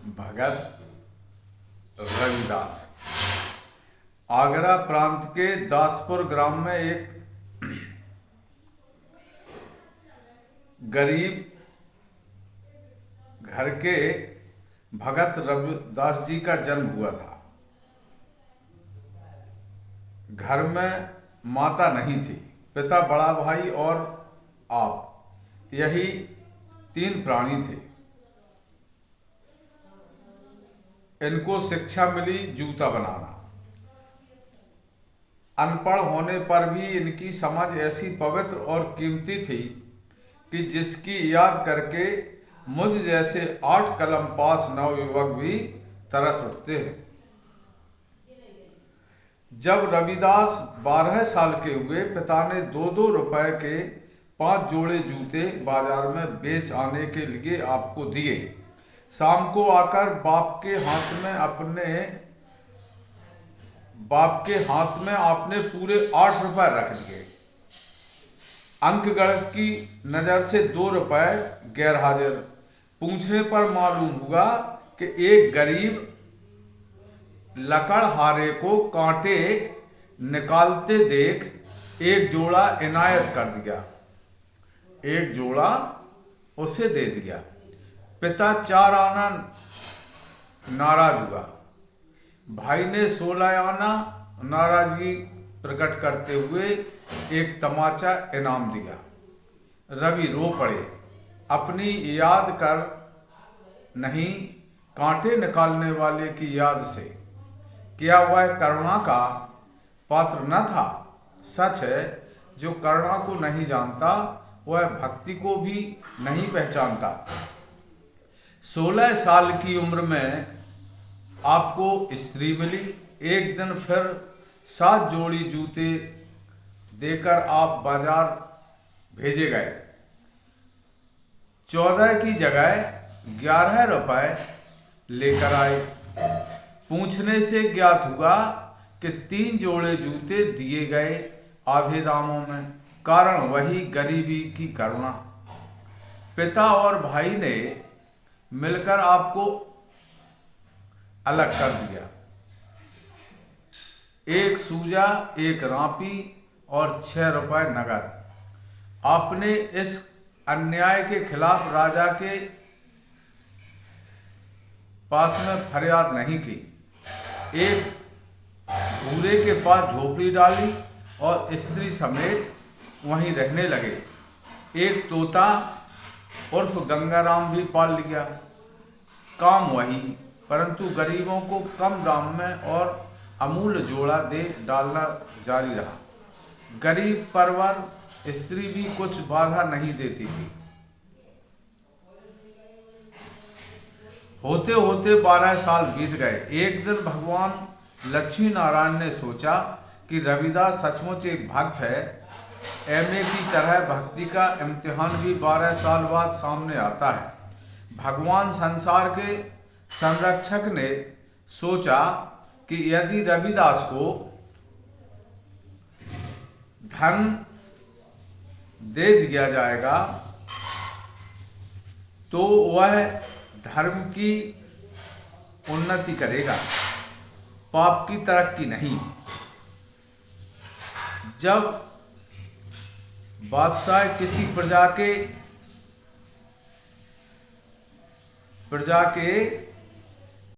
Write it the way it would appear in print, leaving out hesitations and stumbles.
भगत रविदास आगरा प्रांत के दासपुर ग्राम में एक गरीब घर के भगत रविदास जी का जन्म हुआ था। घर में माता नहीं थी, पिता, बड़ा भाई और आप, यही 3 प्राणी थे। इनको शिक्षा मिली जूता बनाना। अनपढ़ होने पर भी इनकी समझ ऐसी पवित्र और कीमती थी कि जिसकी याद करके मुझ जैसे 8 कलम पास नवयुवक भी तरस उठते हैं। जब रविदास 12 साल के हुए, पिता ने 2-2 रुपए के 5 जोड़े जूते बाजार में बेच आने के लिए आपको दिए। शाम को आकर बाप के हाथ में आपने पूरे 8 रुपए रख लिए। अंक गणित की नजर से 2 रुपए गैर हाजिर। पूछने पर मालूम हुआ कि एक गरीब लकड़हारे को कांटे निकालते देख एक जोड़ा इनायत कर दिया, एक जोड़ा उसे दे दिया। पिता 4 आना नाराज हुआ। भाई ने 16 आना नाराजगी प्रकट करते हुए एक तमाचा इनाम दिया। रवि रो पड़े, अपनी याद कर नहीं, कांटे निकालने वाले की याद से। क्या वह करुणा का पात्र न था? सच है, जो करुणा को नहीं जानता वह भक्ति को भी नहीं पहचानता। 16 साल की उम्र में आपको स्त्री मिली। एक दिन फिर 7 जोड़ी जूते देकर आप बाजार भेजे गए। 14 की जगह 11 रुपए लेकर आए। पूछने से ज्ञात हुआ कि 3 जोड़े जूते दिए गए आधे दामों में। कारण वही गरीबी की करुणा। पिता और भाई ने मिलकर आपको अलग कर दिया। एक सूजा, एक रापी और 6 रुपए नगद। आपने इस अन्याय के खिलाफ राजा के पास में फरियाद नहीं की। एक भूरे के पास झोपड़ी डाली और स्त्री समेत वहीं रहने लगे। एक तोता उर्फ गंगाराम भी पाल लिया। काम वही, परंतु गरीबों को कम दाम में और अमूल्य जोड़ा दे डालना जारी रहा। गरीब परवर स्त्री भी कुछ बाधा नहीं देती थी। होते होते 12 साल बीत गए। एक दिन भगवान लक्ष्मी नारायण ने सोचा कि रविदास सचमुच एक भक्त है। एमए की तरह भक्ति का इम्तिहान भी 12 साल बाद सामने आता है। भगवान संसार के संरक्षक ने सोचा कि यदि रविदास को धन दे दिया जाएगा तो वह धर्म की उन्नति करेगा, पाप की तरक्की नहीं। जब बादशाह किसी प्रजा के